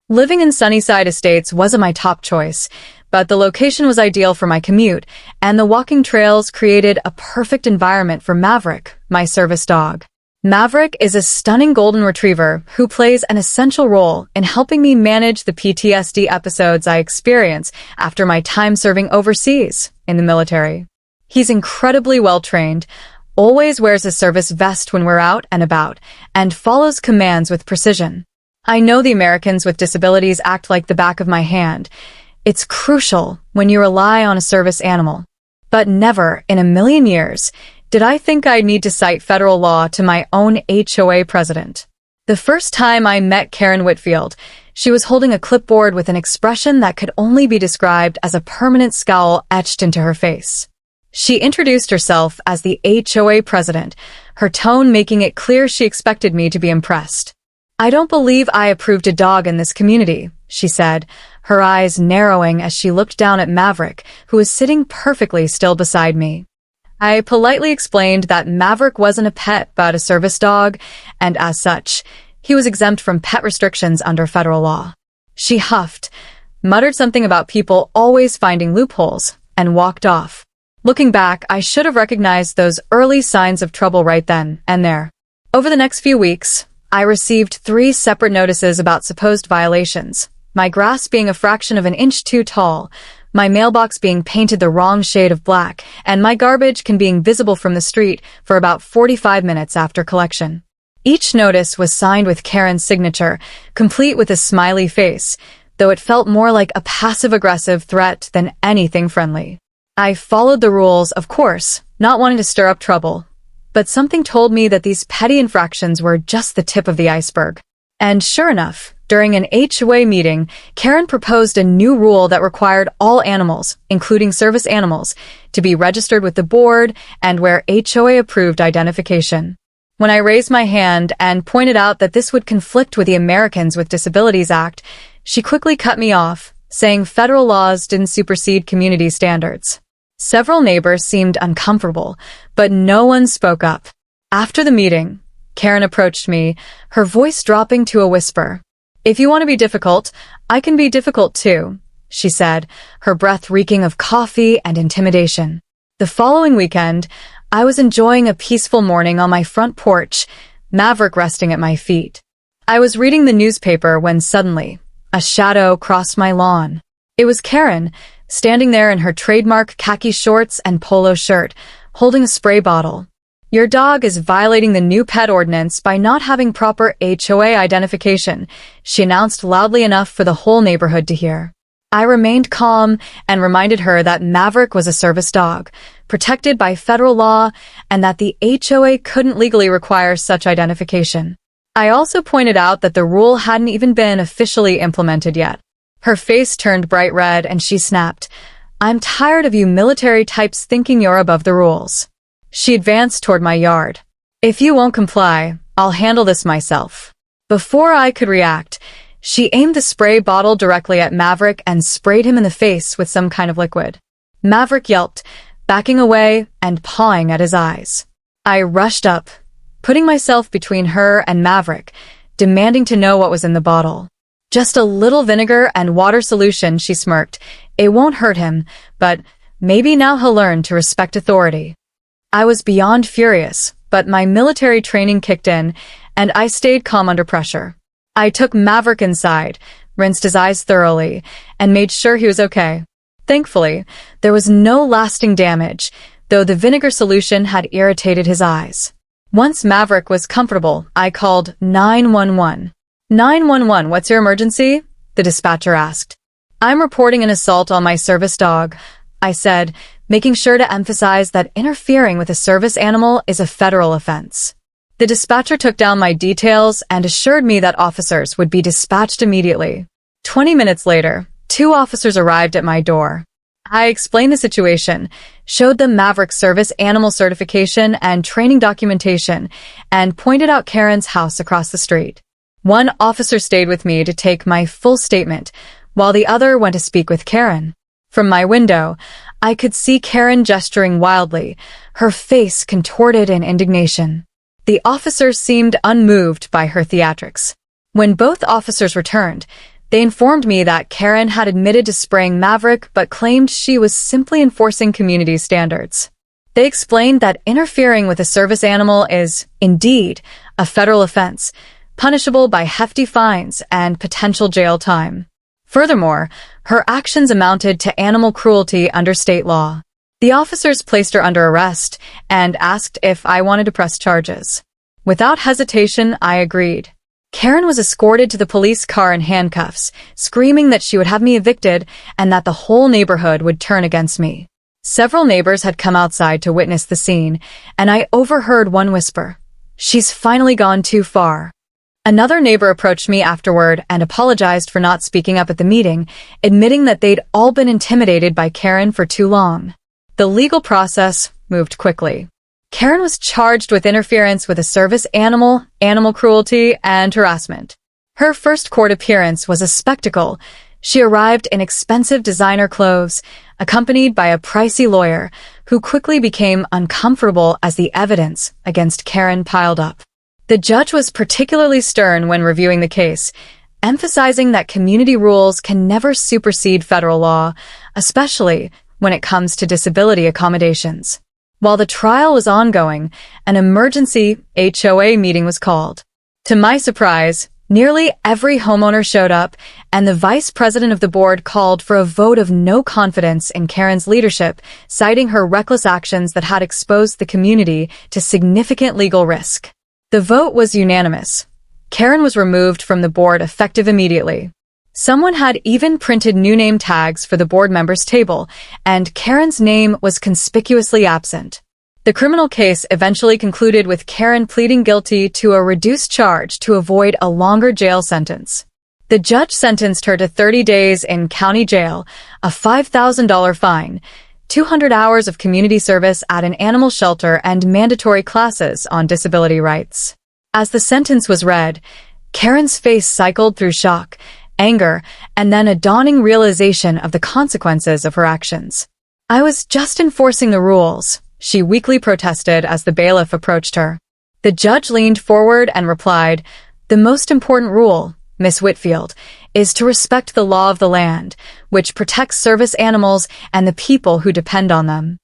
Living in Sunnyside Estates wasn't my top choice, but the location was ideal for my commute, and the walking trails created a perfect environment for Maverick, my service dog. Maverick is a stunning golden retriever who plays an essential role in helping me manage the PTSD episodes I experience after my time serving overseas in the military. He's incredibly well-trained, always wears a service vest when we're out and about, and follows commands with precision. I know the Americans with Disabilities Act like the back of my hand. It's crucial when you rely on a service animal. But never in a million years did I think I'd need to cite federal law to my own HOA president. The first time I met Karen Whitfield, she was holding a clipboard with an expression that could only be described as a permanent scowl etched into her face. She introduced herself as the HOA president, her tone making it clear she expected me to be impressed. "I don't believe I approved a dog in this community," she said, her eyes narrowing as she looked down at Maverick, who was sitting perfectly still beside me. I politely explained that Maverick wasn't a pet but a service dog, and as such, he was exempt from pet restrictions under federal law. She huffed, muttered something about people always finding loopholes, and walked off. Looking back, I should have recognized those early signs of trouble right then and there. Over the next few weeks, I received 3 separate notices about supposed violations, my grass being a fraction of an inch too tall, my mailbox being painted the wrong shade of black, and my garbage can being visible from the street for about 45 minutes after collection. Each notice was signed with Karen's signature, complete with a smiley face, though it felt more like a passive-aggressive threat than anything friendly. I followed the rules, of course, not wanting to stir up trouble, but something told me that these petty infractions were just the tip of the iceberg. And sure enough, during an HOA meeting, Karen proposed a new rule that required all animals, including service animals, to be registered with the board and wear HOA-approved identification. When I raised my hand and pointed out that this would conflict with the Americans with Disabilities Act, she quickly cut me off, saying federal laws didn't supersede community standards. Several neighbors seemed uncomfortable, but no one spoke up. After the meeting, Karen approached me, her voice dropping to a whisper. "If you want to be difficult, I can be difficult too," she said, her breath reeking of coffee and intimidation. The following weekend, I was enjoying a peaceful morning on my front porch, Maverick resting at my feet. I was reading the newspaper when suddenly, a shadow crossed my lawn. It was Karen, standing there in her trademark khaki shorts and polo shirt, holding a spray bottle. "Your dog is violating the new pet ordinance by not having proper HOA identification," she announced loudly enough for the whole neighborhood to hear. I remained calm and reminded her that Maverick was a service dog, protected by federal law, and that the HOA couldn't legally require such identification. I also pointed out that the rule hadn't even been officially implemented yet. Her face turned bright red and she snapped, "I'm tired of you military types thinking you're above the rules." She advanced toward my yard. "If you won't comply, I'll handle this myself." Before I could react, she aimed the spray bottle directly at Maverick and sprayed him in the face with some kind of liquid. Maverick yelped, backing away and pawing at his eyes. I rushed up, putting myself between her and Maverick, demanding to know what was in the bottle. "Just a little vinegar and water solution," she smirked. "It won't hurt him, but maybe now he'll learn to respect authority." I was beyond furious, but my military training kicked in, and I stayed calm under pressure. I took Maverick inside, rinsed his eyes thoroughly, and made sure he was okay. Thankfully, there was no lasting damage, though the vinegar solution had irritated his eyes. Once Maverick was comfortable, I called 911. 911, what's your emergency?" the dispatcher asked. "I'm reporting an assault on my service dog," I said, making sure to emphasize that interfering with a service animal is a federal offense. The dispatcher took down my details and assured me that officers would be dispatched immediately. 20 minutes later, 2 officers arrived at my door. I explained the situation, showed them Maverick's service animal certification and training documentation, and pointed out Karen's house across the street. One officer stayed with me to take my full statement, while the other went to speak with Karen. From my window, I could see Karen gesturing wildly, her face contorted in indignation. The officer seemed unmoved by her theatrics. When both officers returned, They informed me that Karen had admitted to spraying Maverick but claimed she was simply enforcing community standards. They explained that interfering with a service animal is, indeed, a federal offense, punishable by hefty fines and potential jail time. Furthermore, her actions amounted to animal cruelty under state law. The officers placed her under arrest and asked if I wanted to press charges. Without hesitation, I agreed. Karen was escorted to the police car in handcuffs, screaming that she would have me evicted and that the whole neighborhood would turn against me. Several neighbors had come outside to witness the scene, and I overheard one whisper, "She's finally gone too far." Another neighbor approached me afterward and apologized for not speaking up at the meeting, admitting that they'd all been intimidated by Karen for too long. The legal process moved quickly. Karen was charged with interference with a service animal, animal cruelty, and harassment. Her first court appearance was a spectacle. She arrived in expensive designer clothes, accompanied by a pricey lawyer, who quickly became uncomfortable as the evidence against Karen piled up. The judge was particularly stern when reviewing the case, emphasizing that community rules can never supersede federal law, especially when it comes to disability accommodations. While the trial was ongoing, an emergency HOA meeting was called. To my surprise, nearly every homeowner showed up, and the vice president of the board called for a vote of no confidence in Karen's leadership, citing her reckless actions that had exposed the community to significant legal risk. The vote was unanimous. Karen was removed from the board effective immediately. Someone had even printed new name tags for the board members' table, and Karen's name was conspicuously absent. The criminal case eventually concluded with Karen pleading guilty to a reduced charge to avoid a longer jail sentence. The judge sentenced her to 30 days in county jail, a $5,000 fine, 200 hours of community service at an animal shelter, and mandatory classes on disability rights. As the sentence was read, Karen's face cycled through shock, anger, and then a dawning realization of the consequences of her actions. "I was just enforcing the rules," she weakly protested as the bailiff approached her. The judge leaned forward and replied, "The most important rule, Miss Whitfield, is to respect the law of the land, which protects service animals and the people who depend on them."